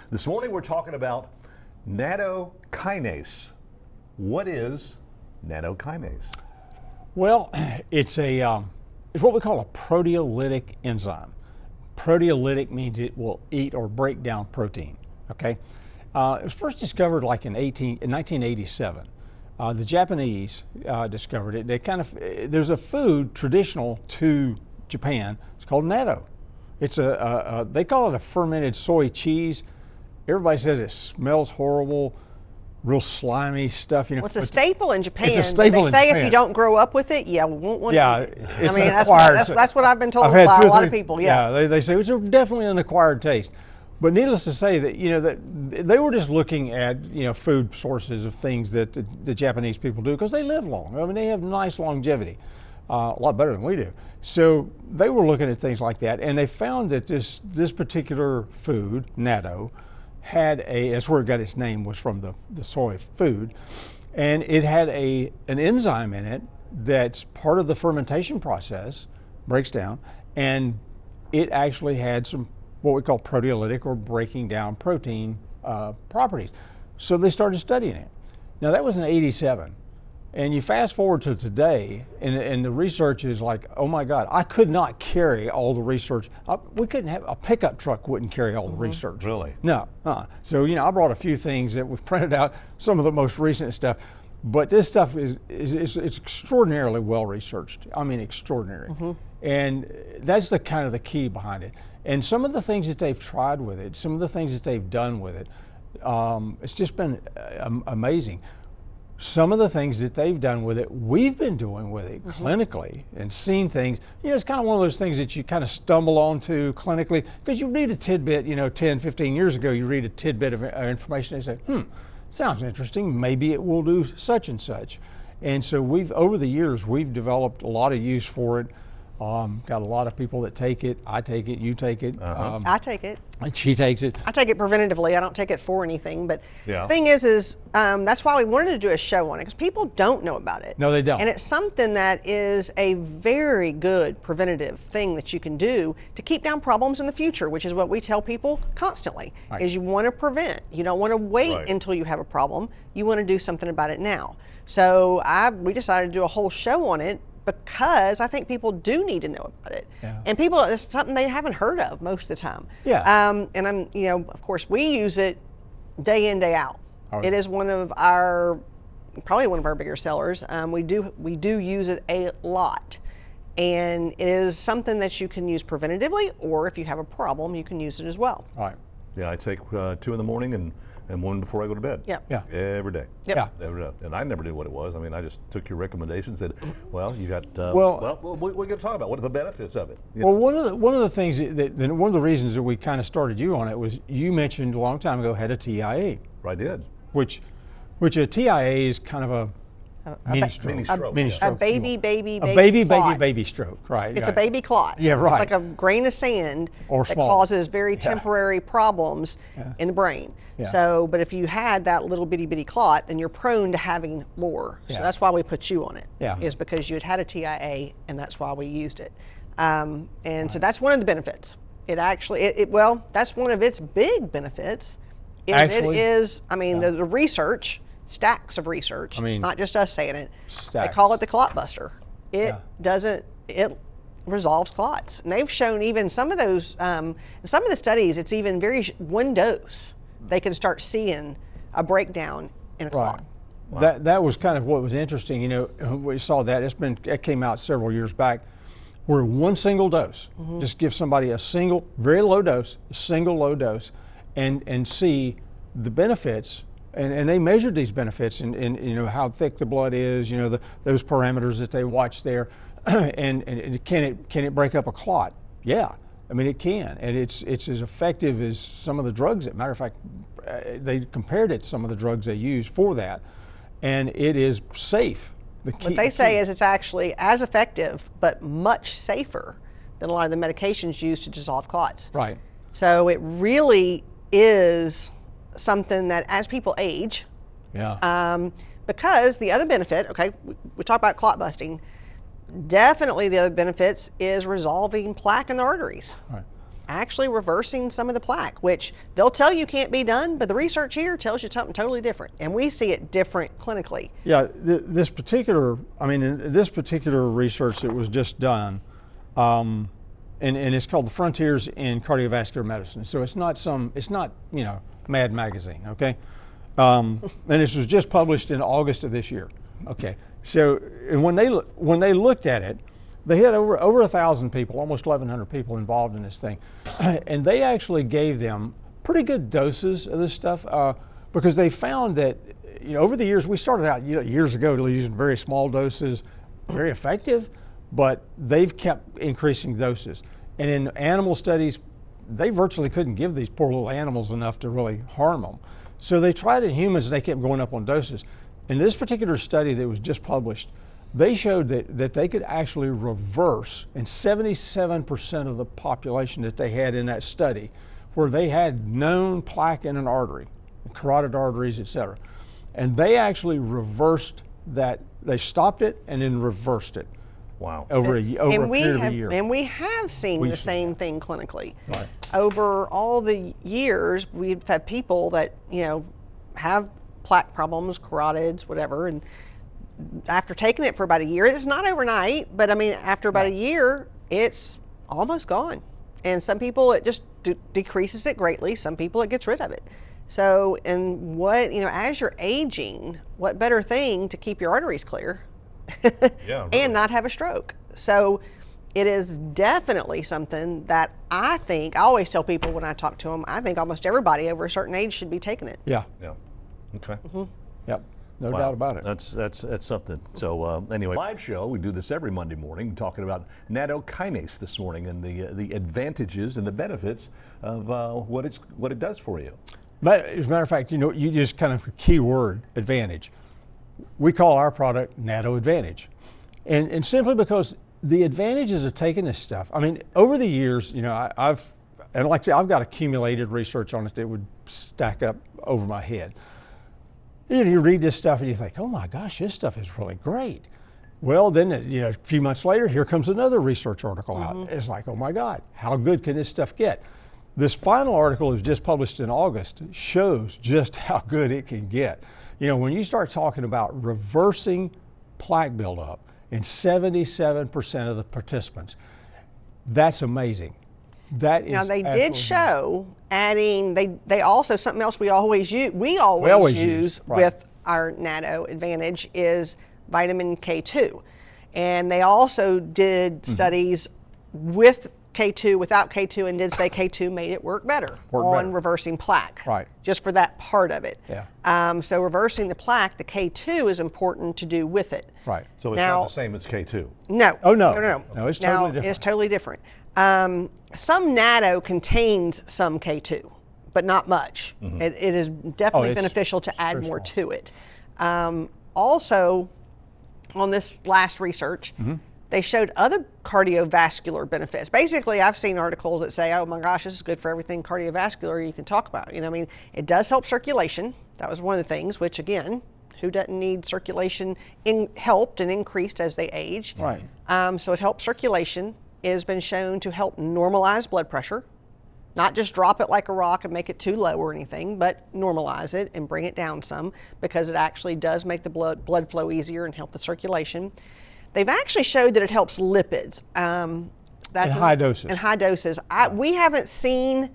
This morning we're talking about nattokinase. What is nattokinase? Well, it's what we call a proteolytic enzyme. Proteolytic means it will eat or break down protein. Okay, it was first discovered like in 1987. The Japanese discovered it. There's a food traditional to Japan. It's called natto. It's they call it a fermented soy cheese. Everybody says it smells horrible, real slimy stuff. Well, it's a staple in Japan. It's a staple they say in Japan. If you don't grow up with it, you won't want to eat it. It's I mean, acquired. that's what I've been told by a lot of people. Yeah, they say it's definitely an acquired taste. But needless to say that they were just looking at food sources of things that the Japanese people do because they live long. I mean, they have nice longevity, a lot better than we do. So they were looking at things like that, and they found that this particular food, natto, that's where it got its name, was from the soy food, and it had an enzyme in it that's part of the fermentation process, breaks down, and it actually had some what we call proteolytic or breaking down protein properties. So they started studying it. Now that was in '87, and you fast forward to today, and the research is like, oh my God, I could not carry all the research. We couldn't have a pickup truck wouldn't carry all the research. Really? No. So I brought a few things that we've printed out, some of the most recent stuff, but this stuff is extraordinarily well researched. I mean, extraordinary, and that's the kind of the key behind it. And some of the things that they've tried with it, some of the things that they've done with it, it's just been amazing. Some of the things that they've done with it, we've been doing with it clinically and seen things. It's kind of one of those things that you kind of stumble onto clinically because you read a tidbit, 10, 15 years ago, you read a tidbit of information and you say, sounds interesting, maybe it will do such and such. And so over the years, we've developed a lot of use for it. Got a lot of people that take it. I take it, you take it. I take it. And she takes it. I take it preventatively. I don't take it for anything. But Yeah. the thing is that's why we wanted to do a show on it, because people don't know about it. No, they don't. And it's something that is a very good preventative thing that you can do to keep down problems in the future, which is what we tell people constantly, Right. is you want to prevent. You don't want to wait Right. until you have a problem. You want to do something about it now. So we decided to do a whole show on it, because I think people do need to know about it. Yeah. And people, it's something they haven't heard of most of the time. Yeah. And of course, we use it day in, day out. Oh. It is probably one of our bigger sellers. We do use it a lot. And it is something that you can use preventatively, or if you have a problem, you can use it as well. All right. Yeah, I take 2 in the morning and 1 before I go to bed. Yep. Yeah. Every day. Yep. Yeah. Every day. And I never knew what it was. I mean, I just took your recommendations and said, well, you got, Well, we're going to talk about what are the benefits of it. Well, one of the things one of the reasons that we kind of started you on it was you mentioned a long time ago had a TIA, I did. which a TIA is kind of a mini stroke. Mini stroke. Mini yeah. stroke. A baby A clot. stroke, right? It's a right. baby clot. Yeah, right. It's like a grain of sand Or that small. causes very temporary problems in the brain. Yeah. So, but if you had that little bitty clot, then you're prone to having more. So Yeah. that's why we put you on it. Yeah. Is because you had a TIA, and that's why we used it. So that's one of the benefits. It actually, well, that's one of its big benefits. Actually, The research, stacks of research. It's not just us saying it. Stacks. They call it the clot buster. It Yeah. it resolves clots. And they've shown even some of those, some of the studies, it's even one dose, they can start seeing a breakdown in a clot. Wow. That was kind of what was interesting. We saw that. It came out several years back, where one single dose, just give somebody a single, very low dose, and see the benefits. And they measured these benefits and how thick the blood is, those parameters that they watch there, and can it break up a clot? Yeah, I mean it can, and it's as effective as some of the drugs. As a matter of fact, they compared it to some of the drugs they use for that, and it is safe. What they say is it's actually as effective, but much safer than a lot of the medications used to dissolve clots. Right. So it really is something that as people age, because the other benefit, we talk about clot busting, definitely the other benefits is resolving plaque in the arteries. Right. actually reversing some of the plaque, which they'll tell you can't be done, but the research here tells you something totally different, and we see it different clinically. Yeah, this particular research that was just done, and it's called the Frontiers in Cardiovascular Medicine. So it's not Mad Magazine, okay? And this was just published in August of this year, okay? So, and when they looked at it, they had over 1,000 people, almost 1,100 people involved in this thing, and they actually gave them pretty good doses of this stuff because they found that over the years, we started out years ago using very small doses, very effective, but they've kept increasing doses. And in animal studies, they virtually couldn't give these poor little animals enough to really harm them. So they tried it in humans, and they kept going up on doses. In this particular study that was just published, they showed that they could actually reverse in 77% of the population that they had in that study, where they had known plaque in an artery, carotid arteries, et cetera. And they actually reversed that. They stopped it and then reversed it. Wow. Over a period of a year. And we have seen the same thing clinically. Right. Over all the years, we've had people that, have plaque problems, carotids, whatever, and after taking it for about a year, it's not overnight, but I mean, after about a year, it's almost gone. And some people, it just decreases it greatly. Some people, it gets rid of it. So, and as you're aging, what better thing to keep your arteries clear Yeah, really. and not have a stroke? So it is definitely something that I always tell people when I talk to them, I think almost everybody over a certain age should be taking it. Yeah. Yeah. Okay. Yep. No Wow. doubt about it. That's something. So anyway, live show. We do this every Monday morning, talking about Nattokinase this morning and the advantages and the benefits of what it does for you. But as a matter of fact, you just kind of key word, advantage. We call our product Natto Advantage, and simply because the advantages of taking this stuff. I mean, over the years, I've got accumulated research on it that would stack up over my head. You read this stuff and you think, oh my gosh, this stuff is really great. Well, then, a few months later, here comes another research article out. It's like, oh my God, how good can this stuff get? This final article is just published in August, shows just how good it can get. When you start talking about reversing plaque buildup in 77% of the participants, that's amazing. That is. Now they did show adding. They also, something else we always use. We always use right. with our Natto Advantage is vitamin K2, and they also did studies with K2, without K2, and did say K2 made it work better reversing plaque. Right. Just for that part of it. Yeah. So reversing the plaque, the K2 is important to do with it. Right. So it's not the same as K2. No. Oh no. No, It's totally different. It's totally different. Some Natto contains some K2, but not much. It is definitely beneficial to add more to it. Also, on this last research, they showed other cardiovascular benefits. Basically, I've seen articles that say, oh my gosh, this is good for everything cardiovascular you can talk about. It does help circulation. That was one of the things, which again, who doesn't need circulation helped and increased as they age? Right. So it helps circulation. It has been shown to help normalize blood pressure, not just drop it like a rock and make it too low or anything, but normalize it and bring it down some, because it actually does make the blood flow easier and help the circulation. They've actually showed that it helps lipids. That's in high doses. In high doses. We haven't seen,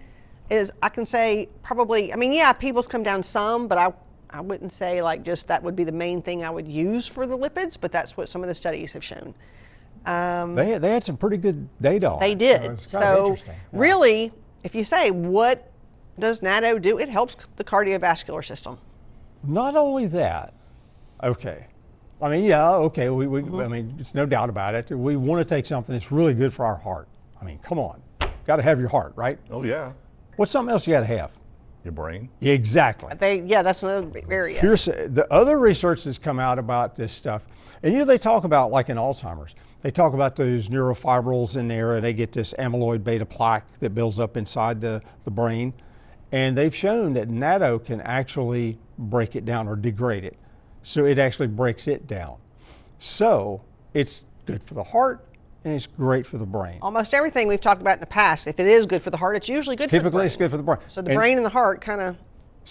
I can say probably, people's come down some, but I wouldn't say like just that would be the main thing I would use for the lipids, but that's what some of the studies have shown. They had some pretty good data on They it. did. It's kind of So interesting. Yeah. really, if you say, what does Natto do? It helps the cardiovascular system. Not only that, okay. I mean, yeah, okay, I mean, it's no doubt about it. We want to take something that's really good for our heart. I mean, come on. Got to have your heart, right? Oh yeah. What's something else you got to have? Your brain. Yeah, exactly. That's another area. Here's the other research that's come out about this stuff. And they talk about, like in Alzheimer's, they talk about those neurofibrils in there, and they get this amyloid beta plaque that builds up inside the brain. And they've shown that Natto can actually break it down or degrade it. So it actually breaks it down. So it's good for the heart, and it's great for the brain. Almost everything we've talked about in the past, if it is good for the heart, it's usually good for the brain. Typically, it's good for the brain. So the brain and the heart kind of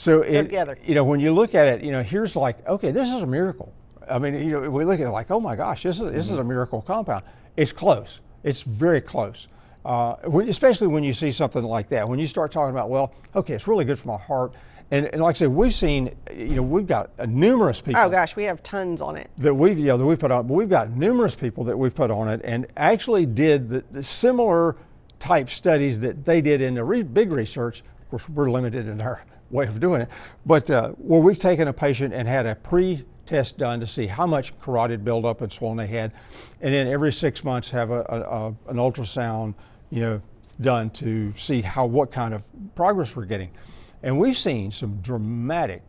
go together. When you look at it, here's like, okay, this is a miracle. I mean, we look at it like, oh my gosh, this is a miracle compound. It's close. It's very close. Especially when you see something like that. When you start talking about, well, okay, it's really good for my heart. And like I said, we've seen, we've got numerous people. Oh gosh, we have tons on it. That we've put on, but we've got numerous people that we've put on it and actually did the similar type studies that they did in the big research. Of course, we're limited in our way of doing it, but where we've taken a patient and had a pre-test done to see how much carotid buildup and swollen they had, and then every 6 months have an ultrasound, done to see what kind of progress we're getting. And we've seen some dramatic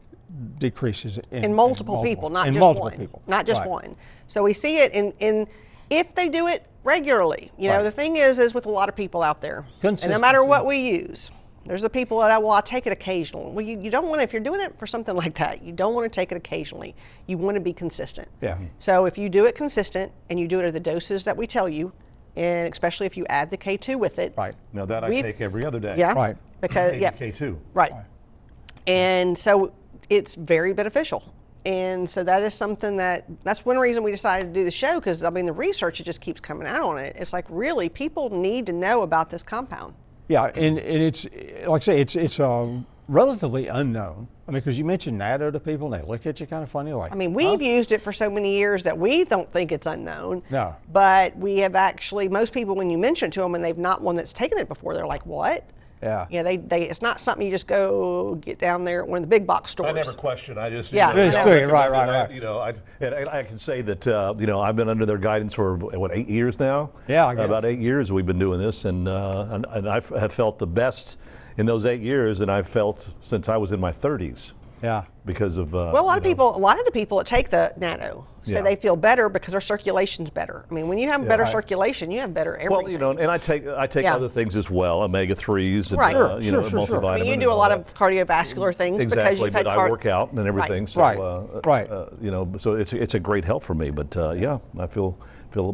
decreases in multiple people, not in just multiple one. people. Not just Right. one. So we see it in if they do it regularly. Right. The thing is with a lot of people out there, and no matter what we use, there's the people that I take it occasionally. Well, you don't want to, if you're doing it for something like that, you don't want to take it occasionally. You want to be consistent. Yeah. So if you do it consistent and you do it at the doses that we tell you, and especially if you add the K2 with it. Right. Now that I take every other day. Yeah. Right. Because K2. Right. And so it's very beneficial. And so that is something that's one reason we decided to do the show, because the research, it just keeps coming out on it. It's like, really, people need to know about this compound. Yeah, and it's, like I say, it's relatively unknown. Because you mentioned Natto to people and they look at you kind of funny like. We've used it for so many years that we don't think it's unknown. No. But we have actually, most people, when you mention it to them and they've not one that's taken it before, they're like, what? Yeah. It's not something you just go get down there at one of the big box stores. I never question. I just right. I can say that I've been under their guidance for 8 years now. Yeah, I guess. About 8 years we've been doing this, and I have felt the best in those 8 years than I've felt since I was in my 30s. Yeah. Because of a lot of the people that take the Natto say they feel better because their circulation's better. When you have better circulation, you have better everything. Well, and I take other things as well, omega-3s and multivitamins. You do a lot of cardiovascular things because you've had but I work out and everything. Right. So so it's a great help for me. But I feel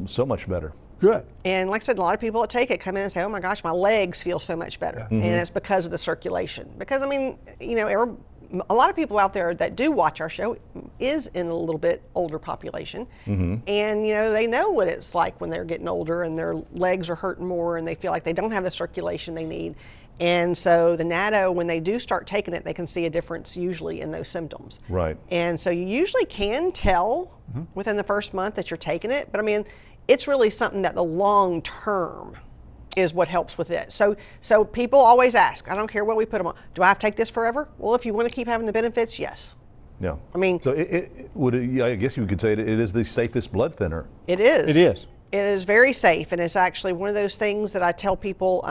so much better. Good. And like I said, a lot of people that take it come in and say, oh my gosh, my legs feel so much better. And it's because of the circulation. Because a lot of people out there that do watch our show is in a little bit older population. And they know what it's like when they're getting older and their legs are hurting more and they feel like they don't have the circulation they need. And so the Natto, when they do start taking it, they can see a difference usually in those symptoms. Right. And so you usually can tell within the first month that you're taking it, but it's really something that the long term is what helps with it. So people always ask, I don't care what we put them on, do I have to take this forever? Well, if you want to keep having the benefits, yes. Yeah. So I guess you could say it is the safest blood thinner. It is. It is. It is very safe, and it's actually one of those things that I tell people,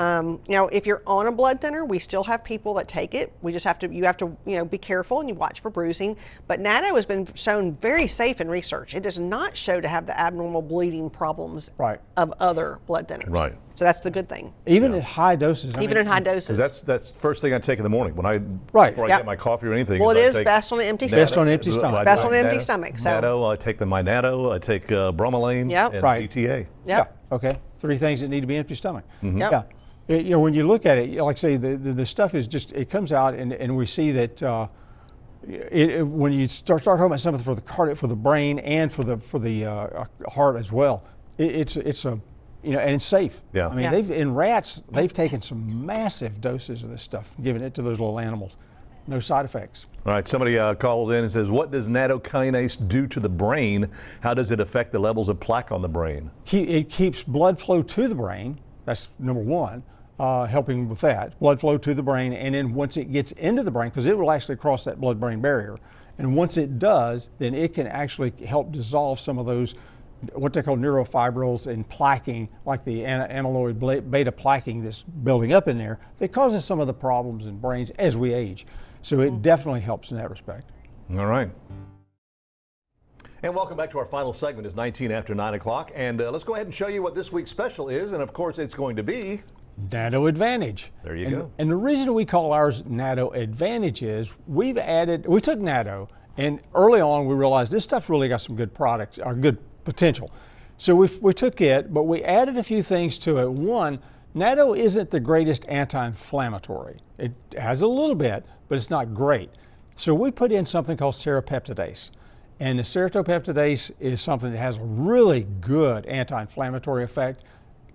if you're on a blood thinner, we still have people that take it. We just have to, be careful and you watch for bruising. But Natto has been shown very safe in research. It does not show to have the abnormal bleeding problems of other blood thinners. Right. So that's the good thing. Even at high doses. Even at high doses. That's the first thing I take in the morning before I get my coffee or anything. Well, it is best on an empty stomach. Best on an empty stomach. Best on an empty stomach. So. Natto, I take my Natto, I take bromelain and GTA. Yeah. Okay. 3 things that need to be empty stomach. Yep. Yeah. When you look at it, like I say, the stuff is just, it comes out and we see that when you start talking about something for the brain and for the heart as well, it's and it's safe. Yeah. In rats, they've taken some massive doses of this stuff, giving it to those little animals. No side effects. All right, somebody called in and says, what does nattokinase do to the brain? How does it affect the levels of plaque on the brain? It keeps blood flow to the brain. That's number one, helping with that. Blood flow to the brain, and then once it gets into the brain, because it will actually cross that blood-brain barrier, and once it does, then it can actually help dissolve some of those what they call neurofibrils and plaquing, like the amyloid beta plaquing that's building up in there, that causes some of the problems in brains as we age. So it definitely helps in that respect. All right. And welcome back to our final segment. It's 19 after 9 o'clock. And let's go ahead and show you what this week's special is. And of course, it's going to be Natto Advantage. There you go. And the reason we call ours Natto Advantage is we took Natto, and early on we realized this stuff really got some good products, or good potential. So we took it, but we added a few things to it. One, Natto isn't the greatest anti-inflammatory. It has a little bit, but it's not great. So we put in something called serrapeptidase. And the serrapeptidase is something that has a really good anti-inflammatory effect.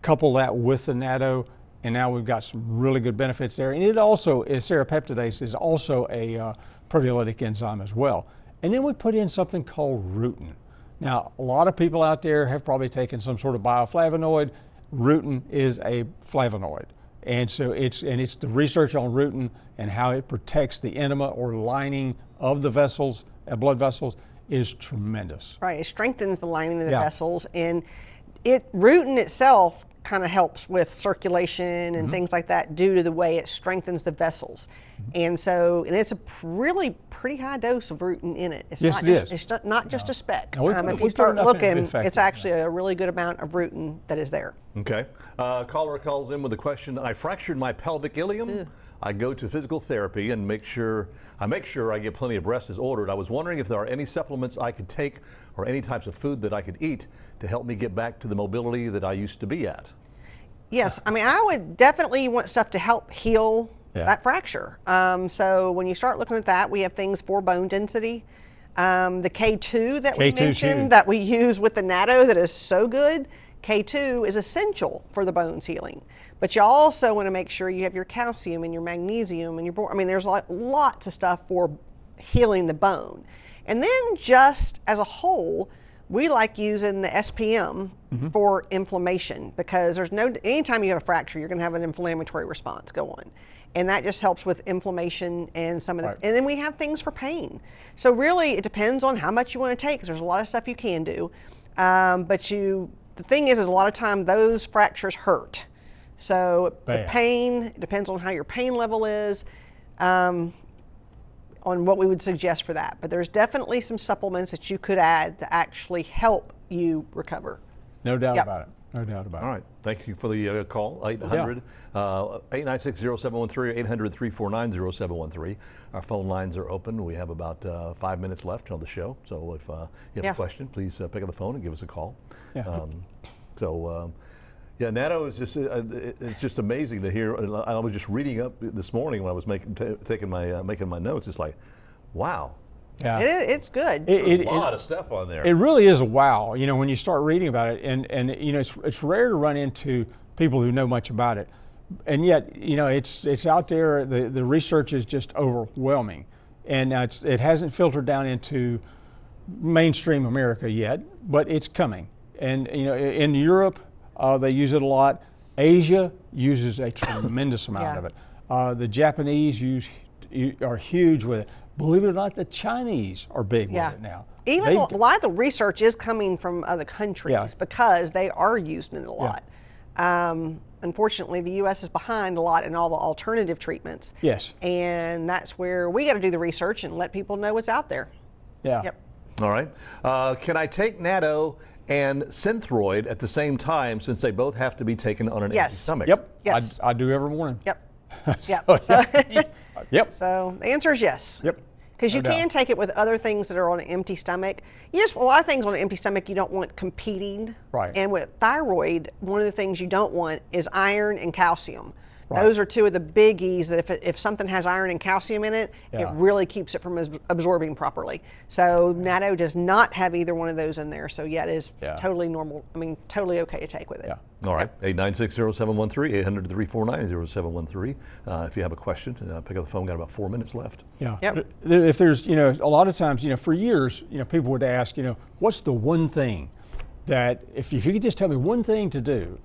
Couple that with the Natto, and now we've got some really good benefits there. And it also is, serrapeptidase is also a proteolytic enzyme as well. And then we put in something called rutin. Now, a lot of people out there have probably taken some sort of bioflavonoid. Rutin is a flavonoid. And so it's the research on rutin and how it protects the enema or lining of the vessels, blood vessels, is tremendous. Right, it strengthens the lining of the vessels, and rutin itself kind of helps with circulation and things like that due to the way it strengthens the vessels. And so, and it's a really pretty high dose of rutin in it. It's yes, not it just, is. It's not just a speck. No, if you start looking, it's actually a really good amount of rutin that is there. Okay. Caller calls in with a question. I fractured my pelvic ilium. Ew. I go to physical therapy and make sure I get plenty of rest as ordered. I was wondering if there are any supplements I could take or any types of food that I could eat to help me get back to the mobility that I used to be at. Yes, I mean, I would definitely want stuff to help heal that fracture. So when you start looking at that, we have things for bone density. The K2 that we mentioned that we use with the Natto that is so good, K2 is essential for the bones healing. But you also want to make sure you have your calcium and your magnesium and your, I mean, there's lots of stuff for healing the bone. And then just as a whole, we like using the SPM for inflammation, because there's anytime you have a fracture, you're going to have an inflammatory response go on. And that just helps with inflammation and some of the, and then we have things for pain. So really it depends on how much you want to take, because there's a lot of stuff you can do. But the thing is a lot of time those fractures hurt. So the pain, it depends on how your pain level is, on what we would suggest for that. But there's definitely some supplements that you could add to actually help you recover. No doubt about it. No doubt about it. All right. Thank you for the call. 800-896-0713, 800-349-0713. Our phone lines are open. We have about 5 minutes left on the show. So if you have a question, please pick up the phone and give us a call. Yeah, Natto is just, it's just amazing to hear. I was just reading up this morning when I was making my notes. It's like, wow. Yeah. It's good. A lot of stuff on there. It really is a wow, you know, when you start reading about it. And you know, it's rare to run into people who know much about it. And yet, you know, it's out there. The research is just overwhelming. And it hasn't filtered down into mainstream America yet, but it's coming. And, you know, in Europe, they use it a lot. Asia uses a tremendous amount of it. The Japanese are huge with it. Believe it or not, the Chinese are big with it now. Even a lot of the research is coming from other countries because they are using it a lot. Unfortunately, the U.S. is behind a lot in all the alternative treatments. Yes. And that's where we got to do the research and let people know what's out there. Yeah. Yep. All right. Can I take Natto and Synthroid at the same time, since they both have to be taken on an empty stomach? Yep. Yes. I do every morning. Yep. Yep. So the answer is yes. Yep. Because you can take it with other things that are on an empty stomach. A lot of things on an empty stomach you don't want competing. Right. And with thyroid, one of the things you don't want is iron and calcium. Those are two of the biggies that if something has iron and calcium in it, it really keeps it from absorbing properly. So Natto does not have either one of those in there. So yeah, it is totally normal. I mean, totally okay to take with it. Yeah. All right. 896-0713, 800-349-0713. If you have a question, pick up the phone. Got about 4 minutes left. Yeah. Yep. If there's, you know, a lot of times, you know, for years, you know, people would ask, you know, what's the one thing that if you could just tell me one thing to do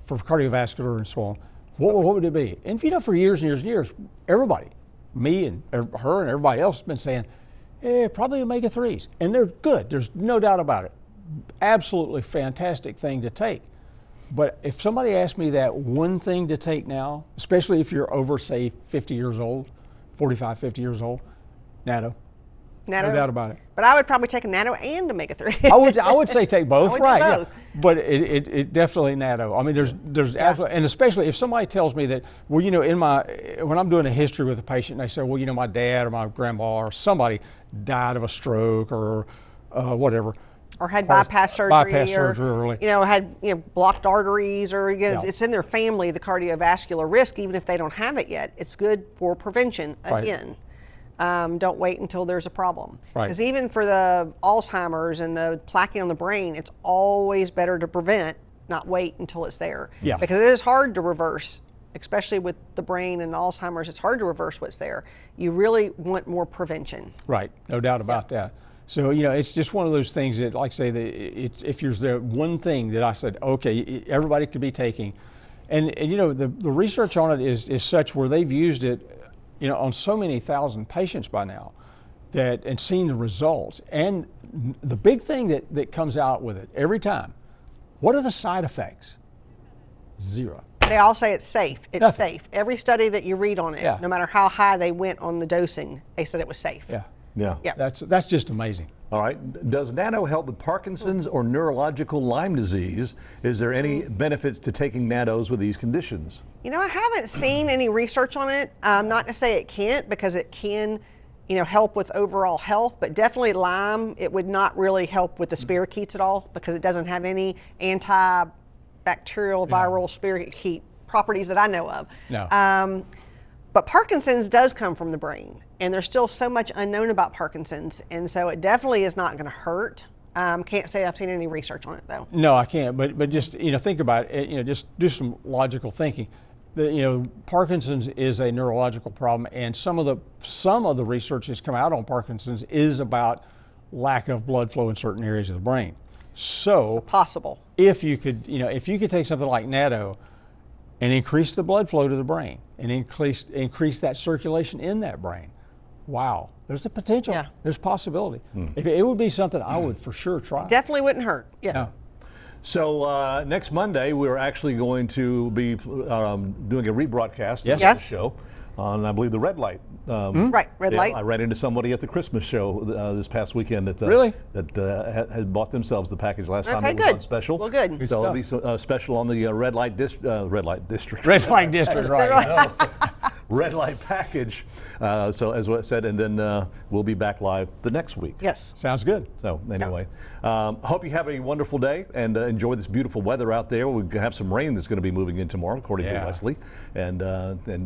for cardiovascular and so on, what would it be? And you know, for years and years and years, everybody, me and her and everybody else has been saying, probably omega-3s. And they're good. There's no doubt about it. Absolutely fantastic thing to take. But if somebody asked me that one thing to take now, especially if you're over, say, 50 years old, 45, 50 years old, Natto. No doubt about it. But I would probably take a Natto and omega-3. I would say take both, right? Both. Yeah. But it definitely Natto. I mean, there's absolutely, and especially if somebody tells me that, well, you know, when I'm doing a history with a patient, and they say, well, you know, my dad or my grandma or somebody died of a stroke or whatever, or had bypass surgery, early. had blocked arteries, or Yeah. it's in their family, the cardiovascular risk, even if they don't have it yet. It's good for prevention again. Don't wait until there's a problem. Because even for the Alzheimer's and the plaque on the brain, it's always better to prevent, not wait until it's there. Yeah. Because it is hard to reverse, especially with the brain and Alzheimer's. It's hard to reverse what's there. You really want more prevention. Right, no doubt about that. So, it's just one of those things that, like I say, if there's the one thing that I said, okay, everybody could be taking, and the research on it is such where they've used it, on so many thousand patients by now, and seen the results. And the big thing that comes out with it every time, what are the side effects? Zero. They all say it's safe. It's Nothing. safe. Every study that you read on it, no matter how high they went on the dosing, they said it was safe. Yeah. That's just amazing. All right. Does Natto help with Parkinson's or neurological Lyme disease? Is there any benefits to taking Nattos with these conditions? I haven't seen any research on it. Not to say it can't, because it can, help with overall health, but definitely Lyme, it would not really help with the spirochetes at all, because it doesn't have any antibacterial, viral spirochete properties that I know of. No. But Parkinson's does come from the brain, and there's still so much unknown about Parkinson's, and so it definitely is not going to hurt. Can't say I've seen any research on it though. No, I can't. But just think about it. Just do some logical thinking. Parkinson's is a neurological problem, and some of the research that's come out on Parkinson's is about lack of blood flow in certain areas of the brain. So possible. If you could take something like Natto and increase the blood flow to the brain and increase that circulation in that brain, wow, there's a potential. Yeah. There's possibility. It would be something I would for sure try. Definitely wouldn't hurt. Yeah. No. So next Monday, we're actually going to be doing a rebroadcast of Yes. the show on, I believe, the Red Light. Right, Red Light. I ran into somebody at the Christmas show this past weekend that had bought themselves the package last time it was on special. Well, good. So it'll be special on the Red Light District. Red Light District, right. Red Light package. So as what I said, and then we'll be back live the next week. Yes. Sounds good. So anyway, hope you have a wonderful day and enjoy this beautiful weather out there. We have some rain that's going to be moving in tomorrow, according to Wesley, and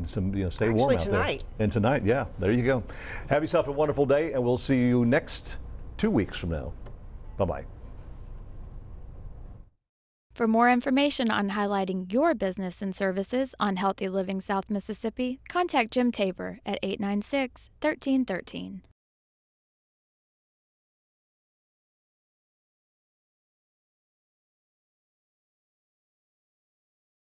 some stay warm out tonight. there. And tonight, yeah, there you go. Have yourself a wonderful day, and we'll see you next 2 weeks from now. Bye-bye. For more information on highlighting your business and services on Healthy Living South Mississippi, contact Jim Tabor at 896-1313.